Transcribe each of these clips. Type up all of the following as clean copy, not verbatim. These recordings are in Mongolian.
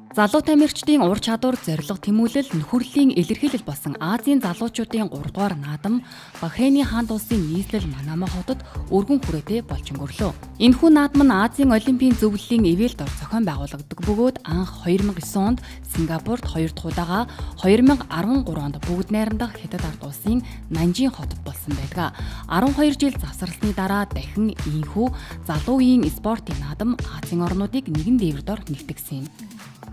Залуу тамирчдын ур чадвар, зорилго, тэмүүлэл, нөхөрлөлийн илэрхийлэл болсон Азийн залуучуудын 3 дугаар наадам Бахрейний хаант улсын нийслэл Манама хотод өргөн хүрээтэй болж өнгөрлөө. Энэхүү наадам нь Азийн олимпийн зөвлөлийн ивэлд ор зохион байгуулагддаг бөгөөд анх 2009 онд Сингапурт 2 дахь удаага 2013 онд бүгд найрамдах Хятад ард улсын Нанжин хотод болсон байдаг. 12 жил завсарласны дараа дахин ийхүү залуу үеийн спортын наадам Азийн орнуудыг нэгэн дээвэр дор нэгтгэсэн юм.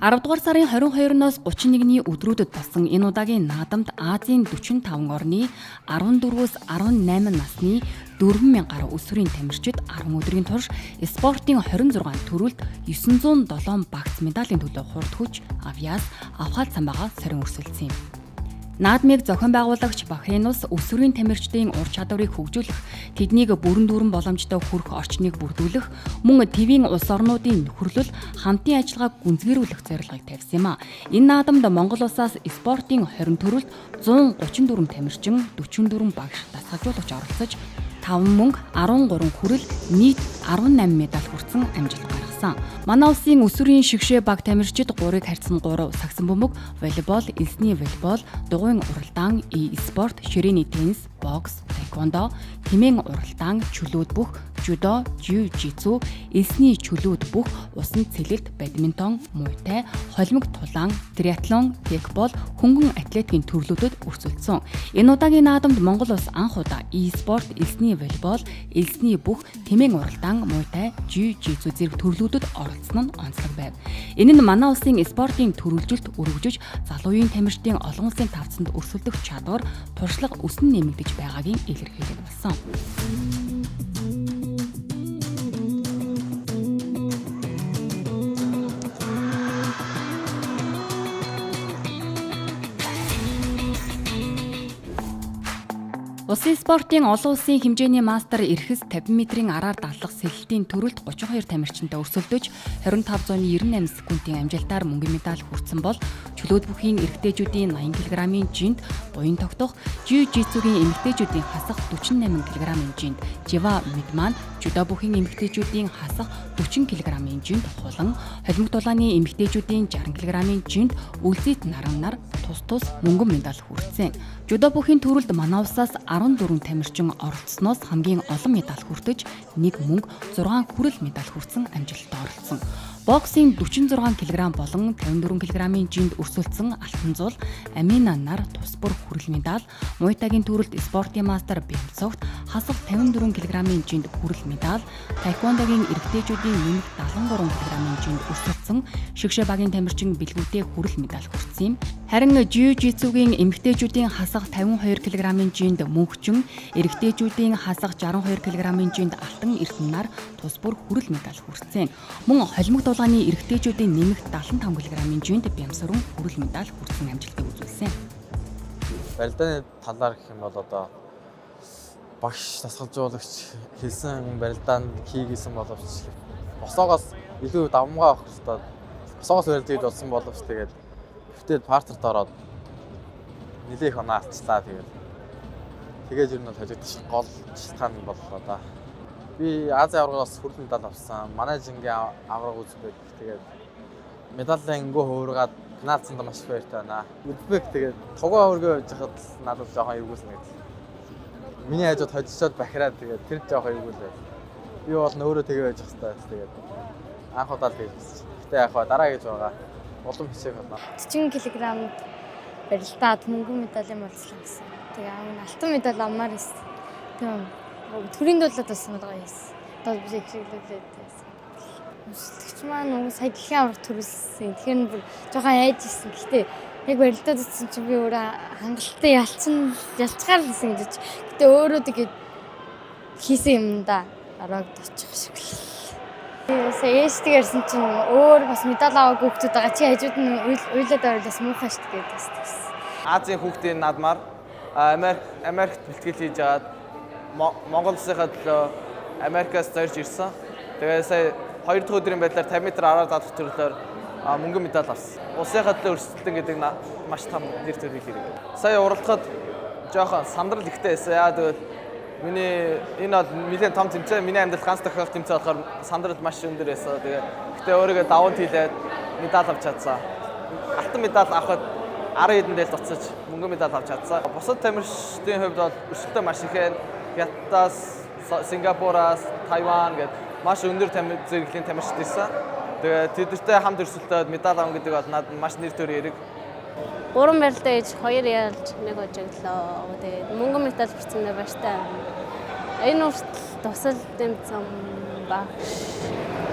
10 дугаар сарын 22-ноос 31-ний өдрүүдэд болсон энэ удаагийн наадамд Азийн 45 орны 14-өөс 18 насны 4,000 гаруй өсвөрийн тамирчид 10 өдрийн турш спортын 26 төрөлд 907 багц медалийн төлөө хурд хүч, авьяас, авхаал цамбаагаа сорин өрсөлдсөн юм. Наадмыг зохион байгуулагч Бахрейн улс өсвөрийн тамирчдын ур чадварыг хөгжүүлэх, тэднийг бүрэн дүүрэн боломжтой хүрэх орчныг бүрдүүлэх, мөн твийн улс орнуудын нөхөрлөл, хамтын ажиллагааг гүнзгийрүүлэх зорилгыг тавьсан юм а. Энэ наадамд Монгол улсаас спортын 20 төрөлд 134 тамирчин, 44 багш, дасгалжуулагч оролцож 5 мөнгө, 13 хүрэл, нийт 18 медаль хүртсэн амжилт гаргасан. Манай улсын өсвөрийн шигшээ баг тамирчид 3-ыг харьцсан 3 сагсан бөмбөг, волейбол, элсний волейбол, дугуйн уралдаан, e-спорт, ширээний теннис, бокс, таеквондо, хэмээн уралдаан, чөлөөт бүх, жюдо, жиу-житсу, элсний чөлөөт бүх, усан цэлэлт, бадминтон, муйтай, холимог тулаан, триатлон, текбол, хөнгөн атлетикийн төрлүүдэд өрсөлдсөн. Энэ удаагийн наадамд Монгол улс анх удаа e-спорт, элсний волейбол, элсний бүх, хэмээн уралдаан, муйтай, жиу-житсу зэрэг төрлүүдэд оролцсон нь онцлог байв. Энэ нь манай улсын спортын төрөлжилт өргөжөж, залуу үеийн тамирчдын олон улсын тавцанд өрсөлдөх чадвар, туршлага өсөн нэмэгдэж байгаагийн илэрхийлэл болсон. Улсын спортын олон улсын хэмжээний мастер эрхэс 50 м-ийн араар даллах сэлэлтийн төрөлд 32 тамирчинтай өрсөлдөж 2598 секундын амжилтаар мөнгөн медаль хүртсэн бол чөлөөт бүхийн эрэгтэйчүүдийн 80 кг-ийн жинд буян тогтох, жиу-житсугийн эмэгтэйчүүдийн хасах 48 кг-ийн жинд Жива Мэдман, жюдо бүхийн эмэгтэйчүүдийн хасах 40 кг-ийн жинд хулан, холимог дулааны эмэгтэйчүүдийн 60 кг-ийн жинд Үлзийт Наран нар тус мөнгөн медаль хүртсэн. Жюдо бүхийн төрөлд манай улсаас 14 тамирчин оролцсноос хамгийн олон медаль хүртэж, нэг мөнгө, 6 хүрэл медаль хүртсэн амжилттай оролцсон. Боксийн 46 кг болон 54 кг-ийн жинд өрсөлдсөн Алтан зул, Амина нар тус бүр хүрэл медаль, муйтагийн төрөлд спортын мастер Бямцогт хасах 54 кг-ийн жинд хүрэл медаль, таеквондогийн эрэгтэйчүүдийн нэмэх 73 кг-ийн жинд өрсөлдсөн шигшээ багийн тамирчин бэлгүүтэй хүрэл медаль хүртсэн юм. Харин жиу-житсугийн эмэгтэйчүүдийн хасах 52 кг-ийн жинд мөнхчин, эрэгтэйчүүдийн хасах 62 кг-ийн жинд Алтан Эрдэнэ нар тус бүр хүрэл медаль хүртсэн. Мөн холимог дулааны эрэгтэйчүүдийн нэмэх 75 кг-ийн жинд Бямсуран хүрэл медаль хүртсэн амжилтыг үзүүлсэн. Барилдааны талаар гэх юм бол одоо багш, дасгалжуулагч хэлсэн барилдаанд хийгээсэн боловч босоогоос илүү давмгаа авах хэрэгтэй. Босоогоос барилдаад болсон боловч тэгээд өвтөд партнерт ороод нэлээх оноо алдчихлаа. Тэгээд ер нь хожигдчих гол шалтгаан боллоо да. Би Азийн аваргаас хүрэл медаль авсан. Манай жингийн аварга Үзбек. Тэгээд медалийн өнгөө хуургаад пенальтанд маш их баяртай байна. Үзбек тэгээд тогоо хөргөө жихад надад жоохон эвгүүлсэн гэдэг. Миний хажууд хожичоод бахираад тэгээд тэр жоохон эвгүүлээ. Би бол нөөрөө тэгээ байж хэвээр. Тэгээд анх удаа л хийсэн. Гэтэ яг дараа гэж байгаа. Улам хичээх болно. 40 кг барилдаад мөнгөн медалийн болцлоо гэсэн. Тэгээ алтан медаль амаар ирсэн. Тэгээ төрийн дуулаад бас гоё байсан. Одоо би хэвлүүлээд байсан. Өсөлтөгч маань сая дэлхийн аварга төрүүлсэн. Тэгэхээр бүр жоохон айж ирсэн. Гэхдээ яг барилдаад утсан чинь би өөрөө хангалттай ялцгаар хийсэн гэж. Гэтэ өөрөө тэгээд хийсэн юм да. Араад очих шиг л. Сая ээжтэйг ярьсан чинь өөр бас медаль аваагүй хүмүүс байгаа. Чи хажууд нь уйлаад байвал муухай штт гэдэг байсан. Азийн хүүхдийн наадмаар Америкт бэлтгэл хийж аваад Монгол улсынхаа төлөө Америкаас зорж ирсэн. Тэгээ сая 2 дахь өдрийн байдлаар 50 м араар залах төрлөөр мөнгөн медаль авсан. Улсынхаа төлөө өрсөлдөн гэдэг маш том нэр төрөл хэрэг. Сая уралдахад жоохон сандрал ихтэй байсан. Яа тэгвэл миний энэ бол нэлээд том тэмцээн. Миний амьдралд ганц тохиолдол тэмцээн болохоор сандрал маш өндөр байсан. Тэгээ өөрийгөө даван хийлээд медаль авч чадсан. Алтан медаль авахд 10 хэдэн дээл дуцаж мөнгөн медаль авч чадсан. Бусад тамирчдын хувьд бол өрсөлдөөн маш ихэн Хятадаас, Сингапураас, Тайван гээд маш өндөр зэрэглэлийн тамирчид ирсэн. Тэгээд тэдэртэй хамт өрсөлдөөд медаль авах гэдэг бол надад маш нэр төр хэрэг. 3 барилдаа ээж 2 ялж 1 хожигдлоо. Тэгээд мөнгөн медаль хүртсэндээ баяртай. Энэ үртэл тусал дэмцэн багш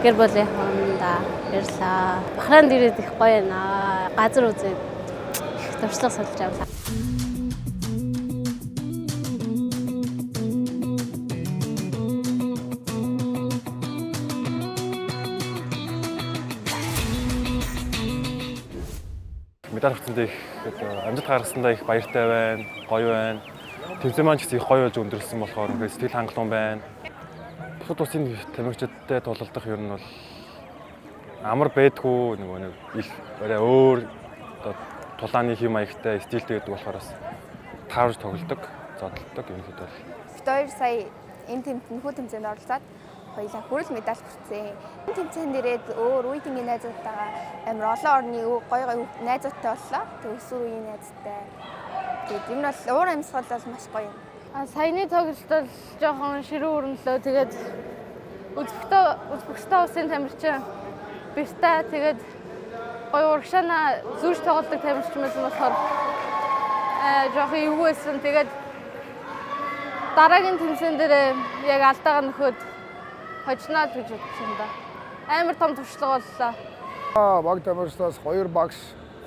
гэр бүлийн хоорондоо баярлаа. Бахранд ирээд их гоё байна. Газар үзээд туршлага судалж авлаа. Медаль авсандаа их амжилт гаргасандаа их баяртай байна, гоё байна. Тэмцээн маань ч их гоё болж өндөрлсөн болохоор ингээд сэтгэл хангалуун байна. Бусад улсын тамирчидтай тулалдах ер нь бол амар байдгүй нэг их арай өөр тулааны хэм маягтай стилтэй гэдэг болохоор бас таарж тоглодог, зодтолдог юм хэд бол. Бид хоёр сая энэ нөхөө тэмцээнд оролцоод хоёулаа хүрэл медаль хүртсэн. Энэ тэмцээнд ирээд өөр үеийн найзуудтайгаа амар олон орны гоё найзуудтай боллоо. Тэг өсвөр үеийн найзтай. Тэгээд энэ бол уур амьсгал бол маш гоё юм. Саяны тоглолт бол жоохон ширүү өрнөлөө. Тэгээд Узбекистан улсын тамирчин бистаа тэгээд гоё урагшаана зүүж тоглодог тамирчин байсан болохоор жоохон эвгүй байсан. Тэгээд дараагийн тэмцээн дээр яг алдаагаа нөхөд хожноо гэж бодсон да. Амар том туршлага боллоо. Баг тамирчдаас 2 багш,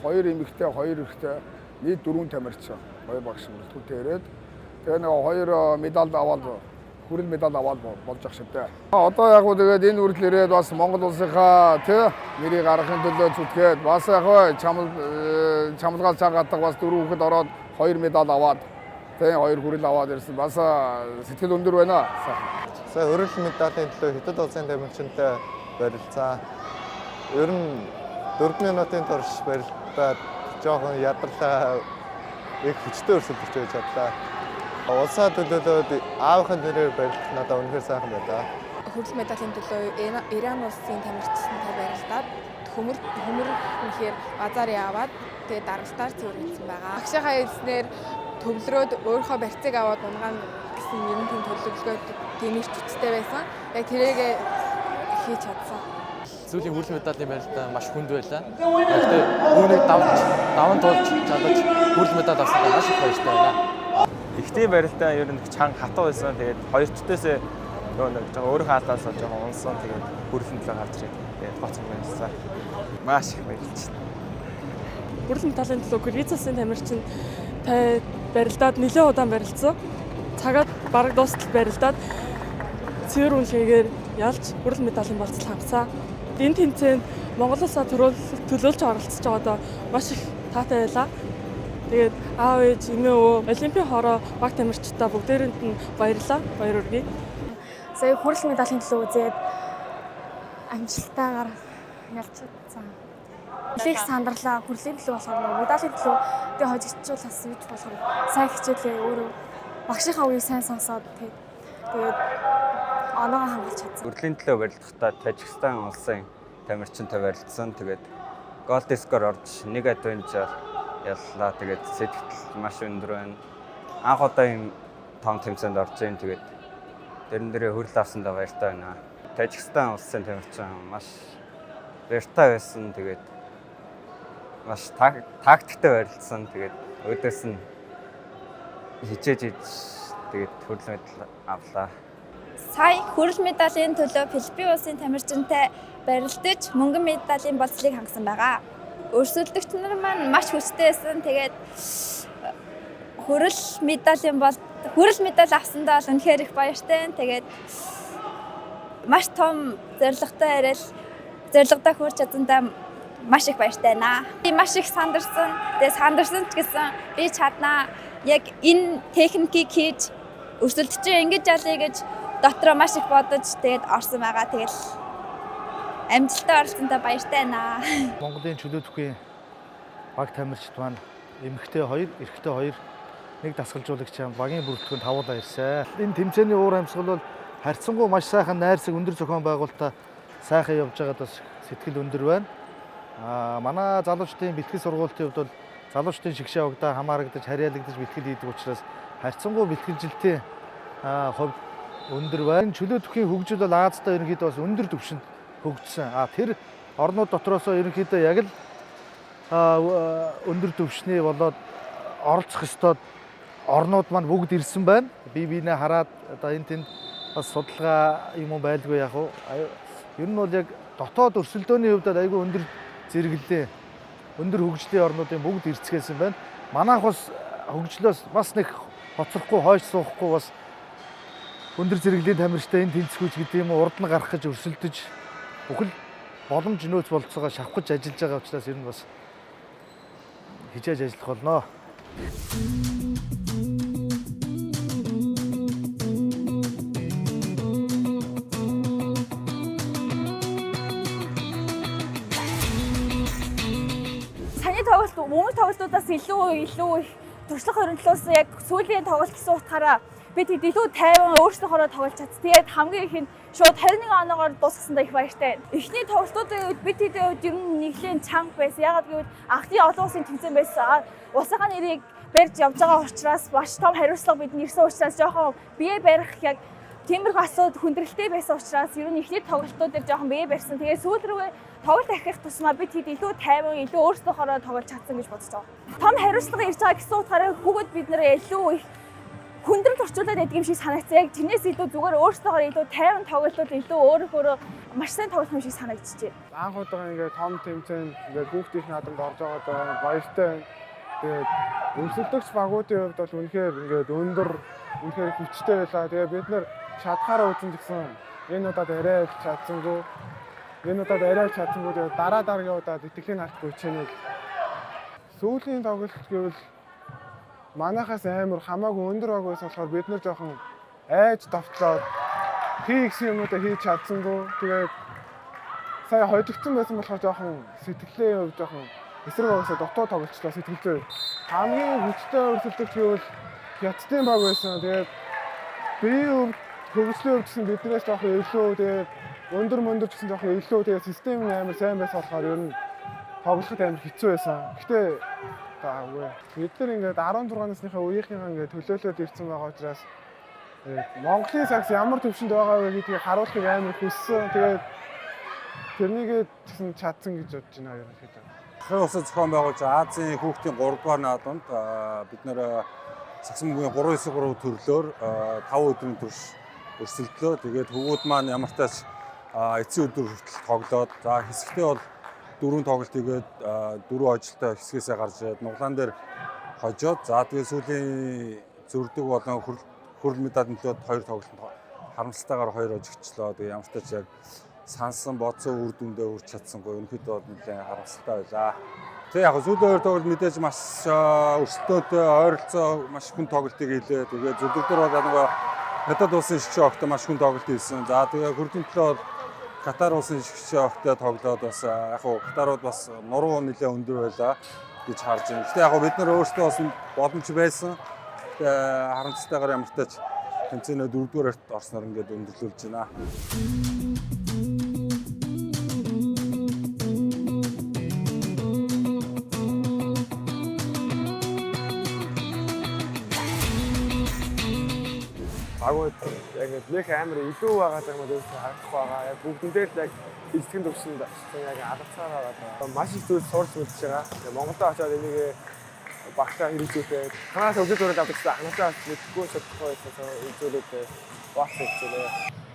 2 эмэгтэй, 2 эрэгтэй, нийт 4 тамирчин, 2 багш бүрэлдэхүүнтэй ирээд тэгээ нэг 2 медаль аваад хүрэл медаль аваад болж ах шивтэй. Одоо яг уу тэгээд энэ үрдэл ирээд бас Монгол улсынхаа тий нэрийг гаргахын төлөө зүтгээд бас яг чамлгаал цаагадаг бас 4 хүүхэд ороод 2 медаль аваад тий 2 хүрэл аваад ирсэн. Бас сэтгэл өндөр байна. Сая хүрэл медалийн төлөө Хятад улсын тамирчинтай барилцаа. Ер нь 4 минутын турш барилдаад жоохон ядарлаа их хүчтэй өрсөлдөж байж чадлаа. Улсаа төлөөлөөд аавынхын нэрээр барилдах надад үнэхээр сайхан байлаа. Хүрэл медалийн төлөө Иран улсын тамирчсантай барилдаад хөмөрхөнхээр базар яваад тэгээд дарамтаар цэвэрлсэн байгаа. Багшийнхаа хэлснээр төвлөрөөд өөрийнхөө барьцыг аваад унгаана гэсэн юм төлөвлөгөө тэмээс хүчтэй байсан. Яг тэрийг хийж чадсан. Сүүлийн хүрэл медалийн барилдаа маш хүнд байлаа. Гэхдээ үүнийг даван туулж чадаж хүрэл медаль авсандаа маш их баяртай байна. Ихтэй барилдаа ер нь чанга хатуу байсан. Тэгээд хоёрчдоосээ нөгөө өөрийнхөө алдаасаа жоохон унсан. Тэгээд хүрлийн төлөө гарч ирээд тэгээд гоцсон байсан. Маш их баярлж байна. Хүрэл медалийн төлөө Грецийн тамирчин барилдаад нэлээд удаан барилцсан. Цагаад бараг дуустал барилдаад цэвэр үнэлгээгээр ялж хүрэл медалийн болцол хавцаа. Энэ тэмцээнд Монголоосаа төлөөлж оролцож байгаадаа маш их таатай байлаа. Тэгээд аав ээж эмээ өвөө олимпийн хороо баг тамирчдаа бүгдээрэнд нь баярлаа. Баяр хүргэе. Сая хүрэл медалийн төлөө үзээд амжилтаагаар ялж чадсан. Их сандарлаа хүрлийн төлөө болохоор медалийн төлөө тэг хожигдчихуулаас гэж болохоор сайн хичээлээ өөрөө багшийнхаа үгийг сайн сонсоод тэгээд оноогоо хангалтч чадсан. Хүрлийн төлөө барилдахдаа Тажикстан улсын тамирчинтай барилдсан. Тэгээд голд скор орж 1-1 яллаа. Тэгээд сэтгэл маш өндөр байна. Анх удаа ийм том тэмцээнд орж ийн. Тэгээд дэрэн дээрээ хүрэл авсандаа баяртай байна. Тажикстан улсын тамирчин маш баяртай байсан. Тэгээд маш тактиктэй барилдсан. Тэгээд өөдөөс нь хичээж тэгээд хүрэл медаль авлаа. Сая хүрэл медалийн төлөө Филиппин улсын тамирчинтай барилдаж мөнгөн медалийн болцлыг хангасан байгаа. Өрсөлдөгч нар маань маш хүчтэй байсан. Тэгээд хүрэл медаль авсандаа бол үнэхээр их баяртай. Тэгээд маш том зорилготой хүрч чадсандаа маш их баяртай байна. Би маш их сандарсан. Тэгээд сандарсан ч гэсэн би чаднаа. Яг энэ техникийг хийж өрсөлдөж ингэж ялъя гэж дотроо маш их бодож тэгээд орсон байгаа. Тэгэл амжилттай оролцсондоо баяртай байна. Монголын чөлөөтгүйн баг тамирчид маань эмэгтэй 2, эрэгтэй 2 нэг дасгалжуулагч багийн бүрэлдэхүүнд тавуулаа ирсэн. Энэ тэмцээний уур амьсгал бол харьцангуй маш сайхан найрсаг өндөр зохион байгуулалтаа сайхан явж байгаад бас сэтгэл өндөр байна. Манай залуучдын бэлтгэл сургуулийн хувьд бол залуучдын шигшээ угдаа хамаарагдаж харьяалагдаж бэлтгэл хийдэг учраас харьцангуй бэлтгэлжилтийн хувьд өндөр байна. Чөлөө төхийн хөгжил бол Азиад ерөнхийдөө бас өндөр түвшинд хөгжсөн. Тэр орнууд дотроос ерөнхийдөө яг л өндөр түвшний болоод оролцох ёстой орнууд маань бүгд ирсэн байна. Бие биенээ хараад одоо энэ тэнд бас судалгаа юм уу байлгүй яг уу. Ер нь бол яг дотоод өрсөлдөөний хувьд айгүй өндөр зэрэглэлээ өндөр хөгжлийн орнуудын бүгд ирцгээсэн байна. Манайх бас хөгжлөөс бас нэг хоцрохгүй хойш суухгүй бас өндөр зэрэглэлийн тамирчтай энэ тэнцвүүч гэдэг юм урд нь гарах гэж өрсөлдөж бүхэл боломж нөөц болцоогоо шавхаж ажиллаж байгаа учраас ер нь бас хичээж ажиллах болно. Саяны тоглолт өмнөх тоглолтуудаас илүү их туршлага хөрөнгөлөөс яг сүүлийн тоглолт гэсэн утгаараа бид илүү тайван өөрсдийнхөө тоглож чадсан. Тэгээд хамгийн их нь шууд 21 оноогоор дуусгасандаа их баяртай. Эхний тоглолтуудын үед бид хэдийн үед ер нь нэгэн чанга байсан. Ягаад гэвэл анхны олон улсын тэмцээн байсан. Улсынхаа нэрийг барьж явж байгаа учраас маш том хариуцлага бидний ирсэн учраас жоохон бие барих яг тиймэрхүү асуудал хүндрэлтэй байсан учраас ер нь эхний тоглолтууд дээр жоохон бие барьсан. Тэгээд сүүл рүүгээ тоглолт ахих тусмаа бид хэд илүү тайван илүү өөрсдийнхөө тоглож чадсан гэж бодож байгаа. Том хариуцлага ирж байгаа гэсэн утгаараа хүүхэд бид нэр илүү их хүндрэл орчуулад байдаг юм шиг санагдсан. Яг тэрнээс илүү зүгээр өөрсдөө илүү тайван тоглолтод илүү өөрөө маш сайн тоглох юм шиг санагдчихжээ. Анх удаа ингээд том тэмцээнд ингээд хүүхдийн наадамд орж байгаа баяртай. Тэгээд өрсөлдөгч багуудын хувьд бол үнэхээр ингээд өндөр үнэхээр хүчтэй байлаа. Тэгээд бид нэр шатхаараа үзэн гэсэн энэ удаад арай чадсангүй. Энэ удаад арай чадсангүй. Тэгээд дараагийн удаад итгэлийн алдгүй хичээнийг сүүлийн тоглолт гэвэл манайхаас амар хамаагүй өндөр баг байсан болохоор бид нэр жоохон айж давтлаад хийгсэн юмудаа хийж чадсангүй. Тэгээд сая хойдогдсон байсан болохоор жоохон сэтгэлээ өв жоохон эсрэг багсаа дотоод тоглолцлоо сэтгэлээ. Хамгийн хүчтэй өрсөлдөгч гэвэл Хятадын баг байсан. Тэгээд бие хөгжлийн хувьд гэсэн биднээс жоохон илүү тэгээд өндөр гэсэн жоохон илүү тэгээд систем нь амар сайн байсан болохоор ер нь тоглоход амар хэцүү байсан. Гэхдээ бид нар ингээд 16 насныхаа үеийнхээ ингээд төлөөлөд ирсэн байгаа учраас Монголын сакс ямар төвшөнд байгаа вэ гэдгийг харуулахыг амар хүссэн. Тэгээд тэрнийг гэсэн чадсан гэж бодож байна ерөнхийдөө. Ахын усан зохион байгуулж Азийн хүүхдийн 3 дугаар наадамд бид нэр саксын мөнгөний 393 төрлөөр 5 өдрийн турш өрсөлдлөө. Тэгээд хөвгүүд маань ямар ч тач эцсийн өдөр хүртэл тоглоод за хэсэгтээ бол 4 тоглолт игээд 4 ажилтаа хэсгээсээ гарч ирээд нуглаан дээр хожоод за тэгээд сүүлийн зөрдөг болон хөрөл медаль нөлөөд 2 тоглолтод харамсалтайгаар 2 ожигчлоо. Тэгээд ямар ч тач яг сансан бодсон үр дүндээ хүрч чадсангүй. Өнөөхдөө бол нэлээд харамсалтай байлаа. Тэг яг сүүлийн 2 тоглолт мэдээж маш өрсөлдөөтэй ойролцоо маш хүн тоглолтыг хийлээ. Тэгээд зөвлөлдөр бол нэг надад улсын шигшээ огт маш хүн тоглолт хийсэн. За тэгээд хөрлийн төлөө Катар улсын шигшээ огтой тоглоод бас яг хуу Катарууд бас нуруу нэлээд өндөр байлаа гэж харж байна. Гэтэ яг бид нар өөрсдөө бас боломж байсан. Харамсалтайгаар ямар ч тач тэмцээнээ 4-р орсноор ингээд өндөрлүүлж байна. Агууд яг нэг амар илүү байгаа юм уу гэж харагдах байгаа. Яг бүгднээр л яг эзлэхэн төвшөнд яг алгацаараа байгаа. Маш их зүйл сурч мэдж байгаа. Монголд очиод энийг багтаа хэрэгжүүлээд танаас өглөө дөрөв авдаг гэсэн ханаасаа мэдгүй чадахгүй байсан зүйлүүд баах хэрэгжүүлээ.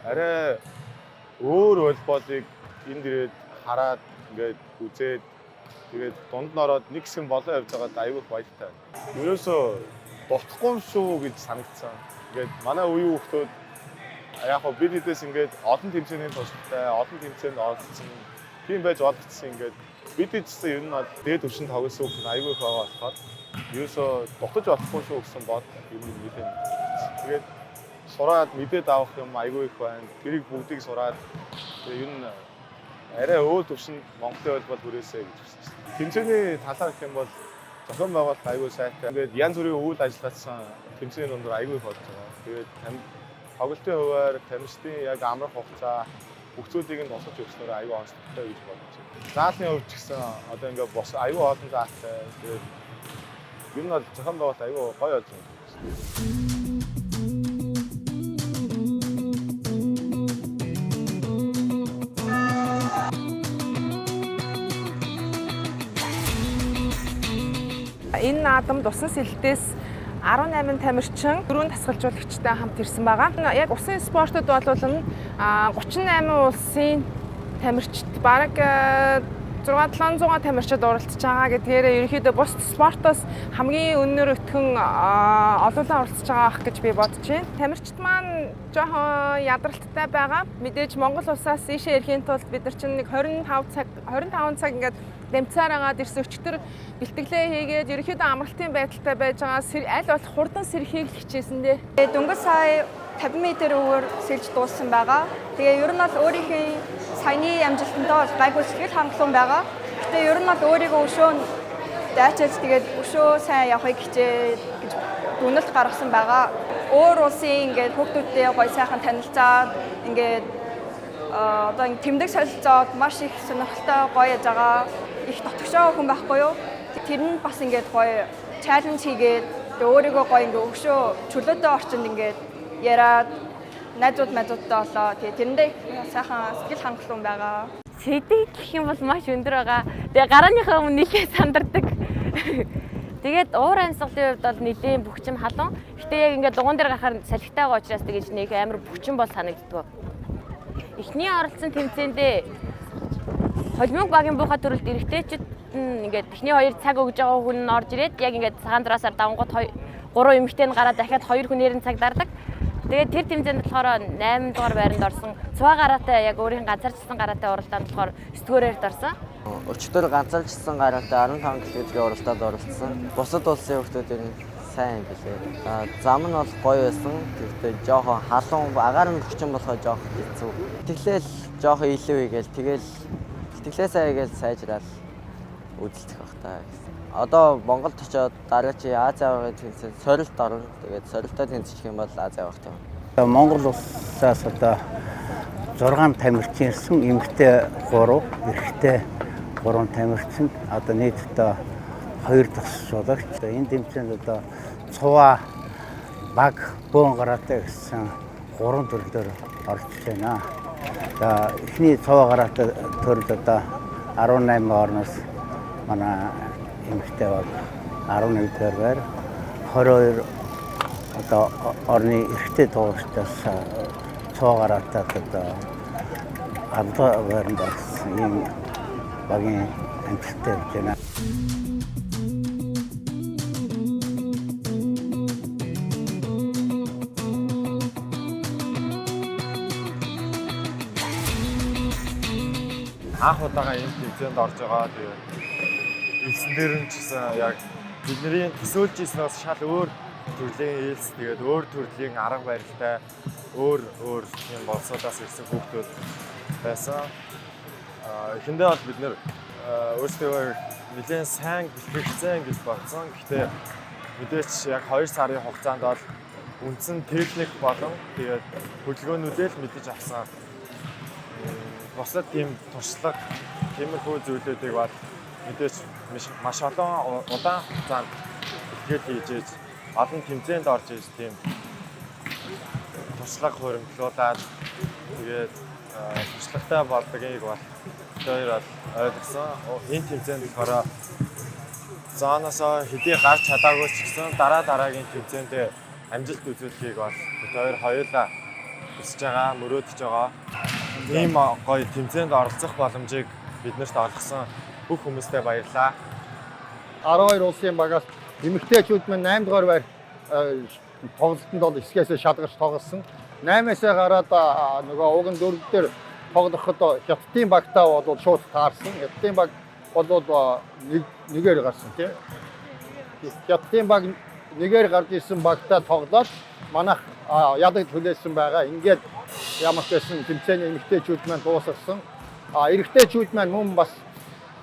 Арай өөр волейболыг энд ирээд хараад ингээд үзээд тэгээд дунд нь ороод нэг хэсэг болоо явж байгаад аюул баяртай. Ерөөсөө дутлахгүй шүү гэж санагдсан. Ингээд манай үеийн хүүхдүүд яг хөө бид хэдээс ингээд олон тэмцээний туршлагатай, олон тэмцээнд оролцсон. Тийм байж олгдсон ингээд бид хэдсэн ер нь дээд төвшөнд тоглосон хүүхд аюул их байгаа болохоор ерөөсөө дутаж болохгүй шүү гэсэн бод юм нэлээд. Тэгээд сураад мэдээд авах юм аюул их байна. Тэрийг бүгдийг сураад ер нь арай өөр төвшөнд Монголын бол хүрээсэй гэж хэлсэн. Тэмцээний талаар гэх юм бол зохион байгуулалт аюул сайтай. Ингээд янз бүрийн үйл ажиллагаатсан тэмцээний өндөр аюул болж байгаа. Тэгээд тоглолтын хуваар тамирчдын яг амрах хугацаа хөгцүүдийг нь босгож өгснөөр аюу онцлогтой гэж бодож байна. Заалны хувьд ч гэсэн одоо ингээд бос аюу олон заалтай. Тэгээд ер нь бол зохион байгуулалт аюу гоё болж байна. Энэ наадамд усан сэлтээс 18 тамирчин, 4 тасгалжуулагчтай хамт ирсэн байгаа. Яг усан спортод бол 38 улсын тамирчид бараг 600-700 тамирчид оролцож байгаа гэдгээр ерөнхийдөө бус спортоос хамгийн өндөр өтгөн олуулан оролцож байгаа ах гэж би бодож байна. Тамирчид маань жоохон ядралттай байгаа. Мэдээж Монгол улсаас ийшээ ирэхийн тулд бид нар чинь нэг 25 цаг ингээд дэмцээр агаад ирсэн өчтөр бэлтгэлээ хийгээд ерөнхийдөө амралтын байдалтай байж байгаа аль болох хурдан сэрхийг л хичээсэн дээ. Дөнгөж сая 50 м өгөр сэлж дууссан байгаа. Тэгээ ер нь бол өөрийнхөө саяны амжилтандаа гайгүй сэтгэл хангалуун байгаа. Гэтэ ер нь бол өөрийгөө өшөө дайчилж тэгээд өшөө сайн явахыг хичээ гэж дүнэлт гаргасан байгаа. Өөр улсын ингээд хүүхдүүдтэй гоё сайхан танилцаад ингээд одоо тэмдэг солилцоод маш их сонирхолтой гоё яж байгаа. Их дотгошоо хүн байхгүй юу? Тэр нь бас ингээд гоё чаленж хийгээд өөрийгөө гоё ингээд өшөө чөлөөтэй орчинд ингээд яраад найзуудтай болоо. Тэгээ тэрэндээ сайхан сэтгэл хангалуун байгаа. Сэдэг гэх юм бол маш өндөр байгаа. Тэгээ гарааныхаа өмнө нэлээд сандардаг. Тэгээд уур амьсгалын хувьд бол нэлийн бөхчим халуун. Гэтэ яг ингээд дугуун дээр гарахаар салхитай байгаа учраас тэгэж нэг амар бөхчим бол санагддаг. Эхний оролцсон тэмцээндээ холимог багийн буухай төрөлд эрэгтэйчүүд ингээд эхний 2 цаг өгж байгаа хүн орж ирээд яг ингээд цагаан дураасаар давангууд 3 эмэгтэй нь гараад дахиад 2 хүнээр нь цаг дардаг. Тэгээд тэр тэмцээнд болохоор 8 дугаар байранд орсон. Цуваа гараатай яг өөрийн ганцаарчсан гараатай уралдаанд болохоор 9 дугаарт орсон. Өчтөр ганцаарчсан гараатай 15 км-ийн уралдаанд оролцсон. Бусад улсын хүмүүс ер нь сайн билээ. Зам нь бол гоё байсан. Гэхдээ жоохон халуун агаар нь хүчин болохоо жоохон хэцүү. Тэглээл жоохон илүү хийгээл тэгэл сэтгэлээ сайгээл сайжраад үзэлцэх бах та гэсэн. Одоо Монголд очиод дараагийн Ази аваргын тэмцээнд сорилт орно. Тэгээд сорилтоо тэмцэх юм бол Ази аварга тав. Монгол улсаас одоо 6 тамирчин ирсэн, эмэгтэй 3, эрэгтэй 3 тамирчин. Одоо нийт одоо 2 тасгалжуулагч. Энэ тэмцээнд одоо цуваа баг бөөн гараатай гэсэн 3 төрлөөр орж байна. За эхний цуваа гараатай төрөл одоо 18 орноос манай эмэгтэй бол 11 дугаар байр, 22 одоо орны эрэгтэй тоглогчдоос цуваа гараатай одоо 10 дугаар байранд орсон ийм багийн амжилттай явж байна. Анх удаага энэ тэмцээнд орж байгаа. Тэгээд элсэн дээр нь ч гэсэн яг бидний төсөөлж ирснээс шал өөр төрлийн элс, тэгээд өөр төрлийн арга барилтай, өөр юм болсоодаас ирсэн хүүхдүүд байсан. Эхэндээ бол бид нэр өөрсдөө нэлээд сайн бэлтгэгдсэн гэж бодсон. Гэхдээ мэдээч яг 2 сарын хугацаанд бол үндсэн техник болон тэгээд хөдөлгөөнүүдээ л мэдэж авсан. Бусад тийм туршлага, тиймэрхүү зүйлүүдийг бол мэдээж маш олон удаан хугацаанд бэлтгэл хийж олон тэмцээнд орж иж тийм туршлага хуримтлуулаад тэгээд туршлагатай болдгийг бол хоёр бол ойлгосон. Энэ тэмцээнд болохоор зооноосоо хэдий гарч чадаагүй ч гэсэн дараагийн тэмцээндээ амжилт үзүүлэхийг бол хоёр хоёулаа хүсэж байгаа, мөрөөдөж байгаа. Ийм гоё тэмцээнд оролцох боломжийг биднэрт олгосон бүх хүмүүстээ баярлалаа. 12 улсын багаас эмэгтэйчүүд маань 8 дугаар байр тоглолтод бол эсгээс шалгарч тоглосон. 8-аас гараад нөгөө уг нь 4 дээр тоглоход Хятадын багтаа бол шууд таарсан. Хятадын баг бол нэгээр гарсан тийм. Хятадын баг нэгээр гарч ирсэн багтаа тоглоод манайх ядаг хүлээсэн байгаа. Ингээд ямар ч байсан тэмцээний эмэгтэйчүүд маань дуусгасан. Эрэгтэйчүүд маань мөн бас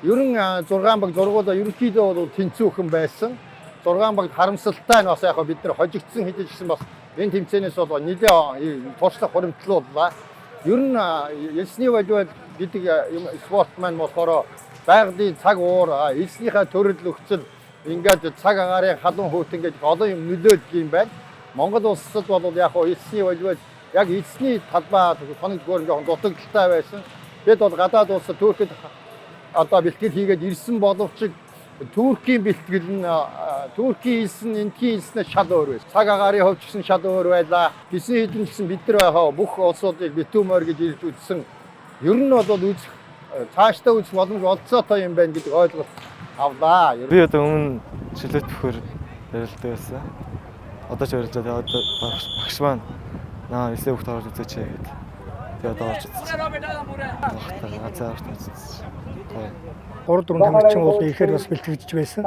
ерөн 6 баг зургуулаа ерөнхийдөө бол тэнцүүхэн байсан. 6 багт харамсалтай нь бас яг бид нар хожигдсан хэдийгсэн бас энэ тэмцээнээс бол нэлээд туршлага хуримтлууллаа. Ер нь элсний волейбол гэдэг спорт маань болохоор байгалийн цаг уур элснийхээ төрөл өгцөл ингээд цаг агарын халуун хөт ингээд олон юм нөлөөлж юм байна. Монгол улсад бол яг хоо элсний волейбол яг элсний талбай соногдгоор жоохон дутагдaltaй байсан. Бид бол гадаад улсад Туркид одоо бэлтгэл хийгээд ирсэн боловч Туркийн бэлтгэл нь Туркийн хэлсэн энтхийн хэлснээс шал өөр байсан. Цаг агарын хувьд ч гэсэн шал өөр байлаа. Гисэн хэдэн гэсэн бид нар байгаа бүх улсуудыг битүүмээр гэж ирж үзсэн. Ер нь бол үзэх цаашдаа үзэх боломж олцоотой юм байна гэдэг ойлголт авлаа. Би одоо өмнө чөлөөт бөхөр ярилдаг байсан. Одоо ч ярьж байгаа. Одоо багш маань наа эсээ бүгд орж үзээч гэдэг. Тэгээ одоо орж үзсэн. Газар орж үзсэн. 3-4 тамирчин бол ихээр бас бэлтгэж байсан.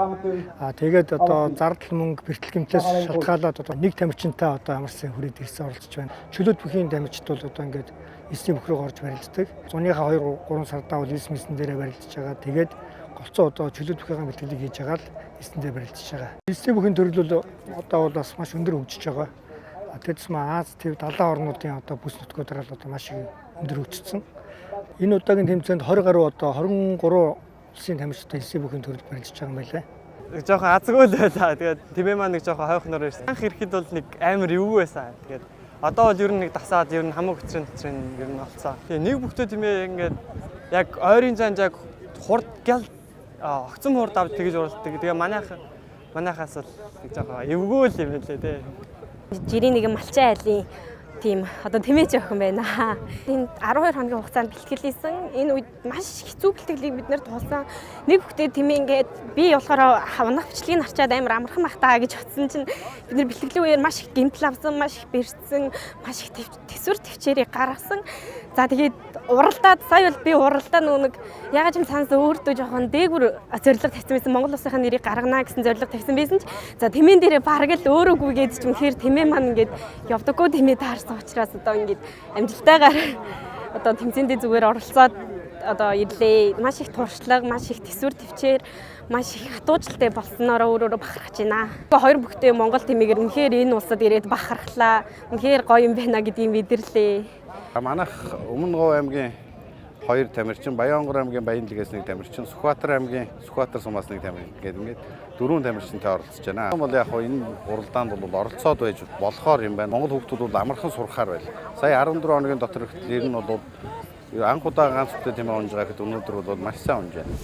Тэгээд одоо зардал мөнгө бэртэлгэмтээс шалтгаалаад одоо нэг тамирчинтай одоо амарсан хүрээд ирсэн оролцож байна. Чөлөөт бүхийн тамирчид бол одоо ингээд эсний бүх рүү орж барилддаг. Зуныхаа 2-3 сардаа бол эс мэсэн дээрээ барилдаж байгаа. Тэгээд голцоо одоо чөлөөт бүхийн бэлтгэлийг хийж байгаа л эсэндээ барилдаж байгаа. Эсний бүхийн төрөл бол одоо бол бас маш өндөр хөгжиж байгаа. Тэд Аз, Тэв, далайн орнуудын одоо бүс нутгуудаар л одоо маш их өндөр хөгжсөн. Энэ удаагийн тэмцээнд 20 гаруй одоо 23 улсын тамирчидтай эсийн бүхийн төрөлд барилдаж байгаа юм байлаа. Нэг жоохон азгүй л байлаа. Тэгээд тэмээ маань нэг жоохон хойхноор байсан. Анх ирэхэд бол нэг амар эвгүй байсан. Тэгээд одоо бол ер нь нэг дасаад ер нь хамаг хөтрийн ер нь олцоо. Тэгээд нэг бүхтөө тэмээ ингээд яг ойрын занд яг хурд гял огцом хурд авд тэгж уралдаг. Тэгээ манайхаас бол нэг жоохон эвгүй л юм байлээ тий. Жирийн нэг малчин айлын тийм одоо тэмээж охин байна. Энэ 12 хоногийн хугацаанд бэлтгэл хийсэн. Энэ үед маш хэцүү бэлтгэлийг бид нэр туулсан. Нэг хүүхдээ тэмээ ингээд би болохоор хавнах бичлэгийг харчаад амар амархан бахтаа гэж утсан чинь бид нэр бэлтгэлийн үеэр маш их гэмтэл авсан, маш их бэрцсэн, маш их төсвөр төвчээрийг гаргасан. За тэгээд уралдаад сая бол би уралдаа нэг ягаад ч юм санаас өөртөө жоохон дээгүр зорилго тавьсан байсан. Монгол улсынхаа нэрийг гаргана гэсэн зорилго тавьсан байсан ч за тэмээн дээрээ бараг л өөрөөгүйгээд ч юм хэр тэмээ маань ингээд явдаггүй тэмээ таарсан учраас одоо ингээд амжилтайгаар одоо тэмцээндээ зүгээр оролцоод одоо ирлээ. Маш их туршлага, маш их төсвөр төвчээр, маш их хатуужилтай болсноороо өөрөөрөө бахархаж байна. Хоёр бүхтэй Монгол тэмээгээр үнэхээр энэ улсад ирээд бахархлаа. Үнэхээр гоё юм байна гэдгийг мэдэрлээ. Манайх Өмнө Говь аймгийн 2 тамирчин, Баянгор аймгийн Баянлэгээс 1 тамирчин, Сүхбаатар аймгийн Сүхбаатар сумаас 1 тамирчин гэдэг ингээд 4 тамирчинтай оролцож байна. Бол яг хоо энэ уралдаанд бол оролцоод байж болохоор юм байна. Монгол хүүхдүүд бол амархан сурахаар байл. Сая 14 хоногийн дотор ихтэл ер нь бол анх удаа ганц үедээ тийм унж байгаа гэхэд өнөөдөр бол маш сайн унж байна.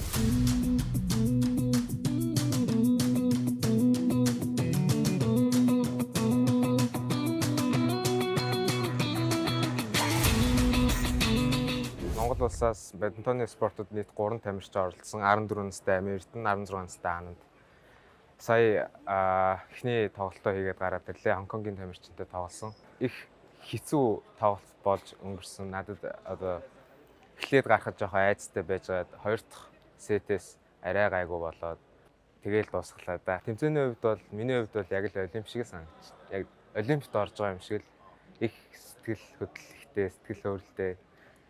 Монгол улсаас бадминтоны спортод нийт 3 тамирчин оролцсон. 14 настай Америктэн, 16 настай Ананд. Сая эхний тоглолтоо хийгээд гараад ирлээ. Хонконгийн тамирчинтай тоглосон. Их хэцүү тоглолт болж өнгөрсөн. Надад одоо эхлээд гарахад жоохон айцтай байжгаад хоёр дахь сетээс арай гайгүй болоод тэгээл дуусглаа да. Тэмцээний хувьд бол миний хувьд бол яг л олимп шиг санагдчих. Яг олимпиад орж байгаа юм шиг л их сэтгэл хөдлөлттэй, сэтгэл хөдлөлттэй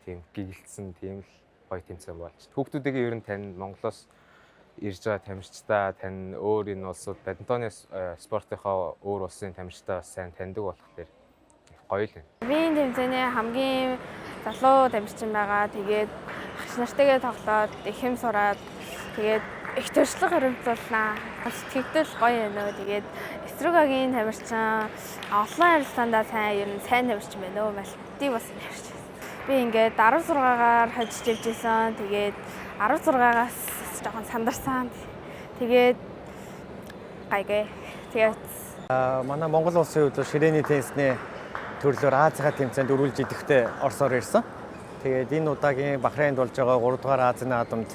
тийм гэгэлтсэн тийм л гоё тэмцээн болж. Хүүхдүүдийг ер нь тань Монголоос ирж байгаа тамирчдаа тань өөр энэ улсууд бадминтоны спортынхаа өөр улсын тамирчдаа бас сайн таньдаг болохоор гоё л байна. Би энэ тэмцээний хамгийн залуу тамирчин байгаа. Тэгээд багш нартайгаа тоглоод их юм сураад тэгээд их төршлөг хариуцуулнаа. Сэтгэл гоё байна уу. Тэгээд Эстрүүгагийн тамирчин олон харилцаандаа сайн ер нь сайн тамирчин байна уу. Малтыг бас тамирчин. Би ингээд 16-гаар хожиж явжсэн. Тэгээд 16-аас жоохон сандарсан. Тэгээд гайгүй. Тэгээд манай Монгол улсын хувьд ширээний теннисний төрлөөр Азийн тэмцээнд өрүүлж идэвхтэй Оросоор ирсэн. Тэгээд энэ удаагийн Бахрейнд болж байгаа 3 дугаар Азийн наадамд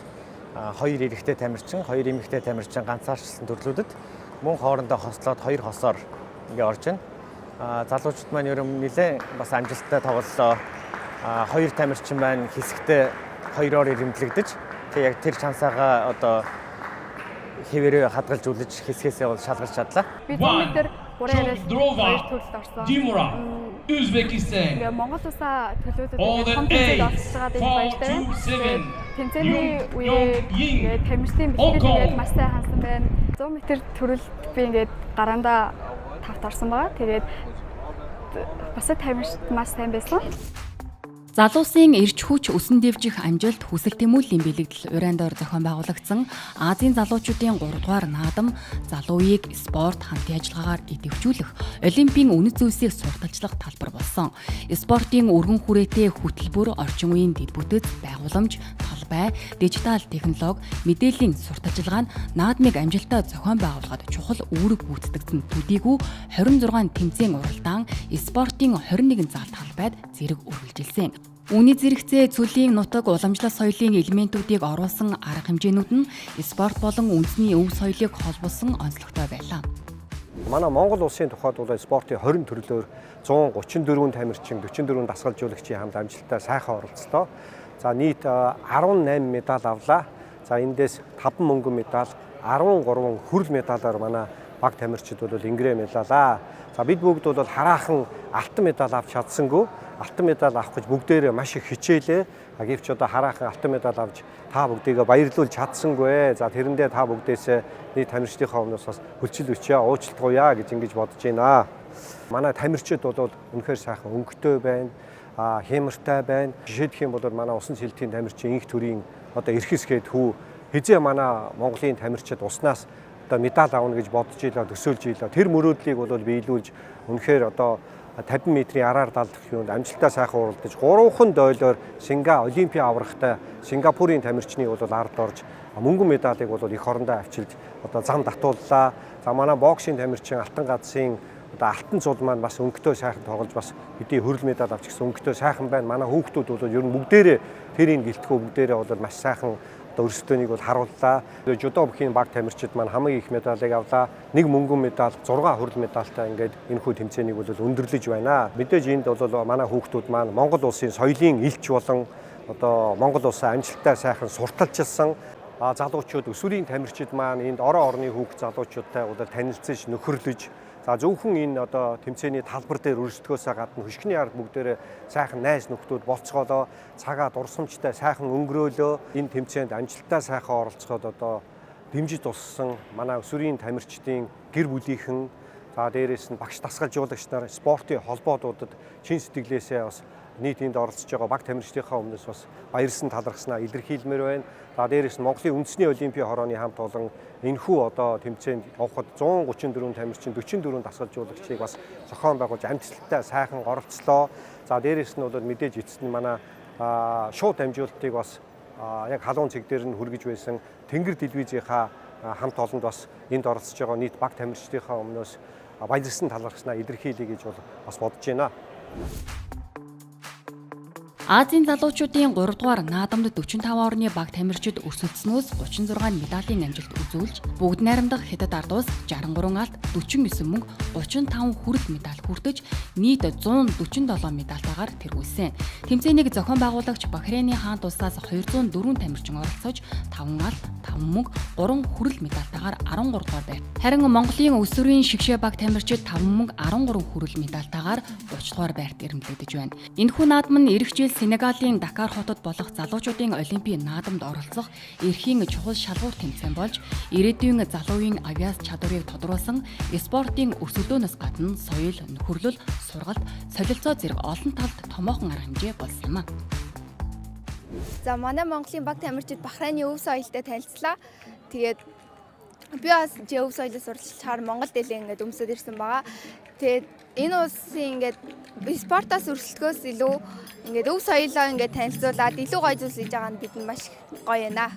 2 эрэгтэй тамирчин, 2 эмэгтэй тамирчин ганцаарчлсан төрлүүдэд мөн хоорондоо хослоод 2 хосоор ингээ орж байна. Залуучууд маань ер нь нэлээд бас амжилттай тоглолоо. 2 тамирчин маань хэсэгтээ 2-оор ирэмдлэгдэж тэг яг тэр шансаагаа одоо хэвээрээ хадгалж үлж хэсгээсээ бол шалгарч чадлаа. Би 100 метр 3-аас 2 төрөлд орсон. Узбекистан. Монгол улсаа төлөөдөд том тэмцээнд оролцож байгаад энэ баяртай. Тэмцээний үеэр тамирчдын бэлтгэлийг маш сайн хаасан байна. 100 метр төрөлд би ингээд гараандаа 5-т орсон байгаа. Тэгээд бас тамирчид маш сайн байсан. Залуусын эрч хүч өсөн дэвжих амжилт хүсэл тэмүүллийн бэлэгдэл урайндор зохион байгуулагдсан Азийн залуучуудын 3 дугаар наадам залууийг спорт хамтын ажиллагаагаар идэвхжүүлэх Олимпийн үнэт зүйлсийг сурталчлах талбар болсон. Спортын өргөн хүрээтэй хөтөлбөр, орчин үеийн дэд бүтэц, байгууламж, талбай, дижитал технологи, мэдээллийн сурталчилгаа нь наадмыг амжилттай зохион байгуулахад чухал үүрэг гүйцэтгэсэн төдийгүй 26 тэмцээн уралдаан спортын 21 зал талбайд зэрэг үргэлжилсэн. Үүний зэрэгцээ цөлийн нутаг уламжлалт соёлын элементүүдийг оруулсан арга хэмжээнүүд нь спорт болон үндэсний өв соёлыг холбосон онцлогтой байлаа. Манай Монгол улсын тухайд бол спортын 20 төрлөөр 134 тамирчин, 44 дасгалжуулагчийн хамт амжилттай сайхан оролцлоо. За нийт 18 медаль авлаа. За эндээс 5 мөнгөн медаль, 13 хүрэл медалаар манай баг тамирчид бол ингэрээ медалаа. За бид бүгд бол хараахан алтан медаль авч чадсангүй. Алтан медаль авах гэж бүгдээрээ маш их хичээлээ. Гэвч одоо хараахан алтан медаль авч та бүгдийгээ баярлуулж чадсангүй. За тэрэндээ та бүгдээсээ нийт тамирчдынхаа өмнөөс бас хүлцэл өчөө уучлалгуяа гэж ингэж бодож байна. Манай тамирчид бол үнэхээр сайхан өнгөтэй байна. Хямртай байна. Жишээлх юм бол манай усан сэлтийн тамирчин инх төрийн одоо эрхэсгээд хүү хизээ манай Монголын тамирчид уснаас одоо медаль авна гэж бодож ийлээ, төсөөлж ийлээ. Тэр мөрөөдлийг бол биелүүлж үнэхээр одоо 50 метрийн араар далдах юунд амжилттай сайхан уралдаж 3хан дойлоор Олимпийн аврагтай Сингапурын тамирчны бол ард орж мөнгөн медалийг бол эх орондоо авчилж одоо зам татууллаа. За манай боксийн тамирчин Алтан газрын одоо алтан цул маань бас өнгөтэй сайхан тоглож бас хэдий хүрэл медаль авчихсан өнгөтэй сайхан байна. Манай хүүхдүүд бол ер нь бүгдээрээ тэрийг гэлтгөө бүгдээрээ бол маш сайхан одоо өрсөлдөөнийг бол харууллаа. Жудо бүхийн баг тамирчид маань хамгийн их медалийг авлаа. 1 мөнгөн медаль, 6 хүрэл медальтай ингээд энэхүү тэмцээнийг бол өндөрлөж байна. Мэдээж энд бол манай хүүхдүүд маань Монгол улсын соёлын элч болон одоо Монгол улсаа амжилттай сайхан сурталчилсан залуучууд, өсвөрийн тамирчид маань энд орон орны хүүхд залуучуудтай бол танилцж, нөхөрлөж за зөвхөн энэ одоо тэмцээний талбар дээр өрсөлдөхөөсөө гадна хөшгөний ард бүгдээрээ сайхан найз нөхдүүд болцгоолоо, цагаа дурсамжтай сайхан өнгөрөөлөө. Энэ тэмцээнд амжилттай сайхан оролцоход одоо дэмжиж туссан манай өсвөрийн тамирчдын гэр бүлийнхэн за дээрээс нь багш дасгалжуулагч нар, спортын холбоодуудад чин сэтгэлээсээ бас нийт энд оролцож байгаа баг тамирчдынхаа өмнөөс бас баярсан талархснаа илэрхийлмээр байна. За дээрээс нь Монголын үндэсний олимпийн хорооны хамт олон энэхүү одоо тэмцээнд явхад 134 тамирчин, 44 дасгалжуулагчийг бас зохион байгуулж амжилттай сайхан оролцлоо. За дээрээс нь бол мэдээж эцэст нь манай шууд амжилтыг бас яг халуун цэг дээр нь хүргэж байсан Тэнгэр телевизийнхаа хамт олонд бас энд оролцож байгаа нийт баг тамирчдынхаа өмнөөс баярсан талархснаа илэрхийлье гэж бол бас бодож байна. Азийн залуучуудын 3 дугаар наадамд 45 орны баг тамирчид өрсөлдснөөс 36 медалийн амжилт үзүүлж бүгд найрамдах хятад ард улс 63 алт, 49 мөнгө, 35 хүрэл медаль хүртэж нийт 147 медальтайгаар тэргүүлсэн. Тэмцээнийг зохион байгуулагч Бахрейний хаант улсаас 204 тамирчин оролцож 5 алт, 5 мөнгө, 3 хүрэл медальтайгаар 13 дугаар байв. Харин Монголын өсвөрийн шигшээ баг тамирчид 5 мөнгө, 13 хүрэл медальтайгаар 30 дугаар байрт эрэмблэгдэж байна. Энэхүү наадам нь эх жил Сенегалийн Дакар хотод болох залуучуудын Олимпийн наадамд оролцох эрхийн чухал шалгуур тэмцээн болж ирээдүйн залуучуудын авиас чадварыг тодруулсан спортын өрсөлдөөнөөс гадна соёл, нөхөрлөл, сургалт, солилцоо зэрэг олон талд томоохон арга хэмжээ болсон юм а. За манай Монголын баг тамирчид Бахрейний өв соёлтой танилцлаа. Тэгээд би бас өв соёлоос суралцахаар Монголд нэлээд ингээд өмсөд ирсэн байгаа. Тэгээд энэ улсын ингээд спортоос өрсөлдөхөөс илүү ингээд өв соёлоо ингээд танилцуулаад илүү гоё зүйлс хийж байгаа нь бидэнд маш гоё байна.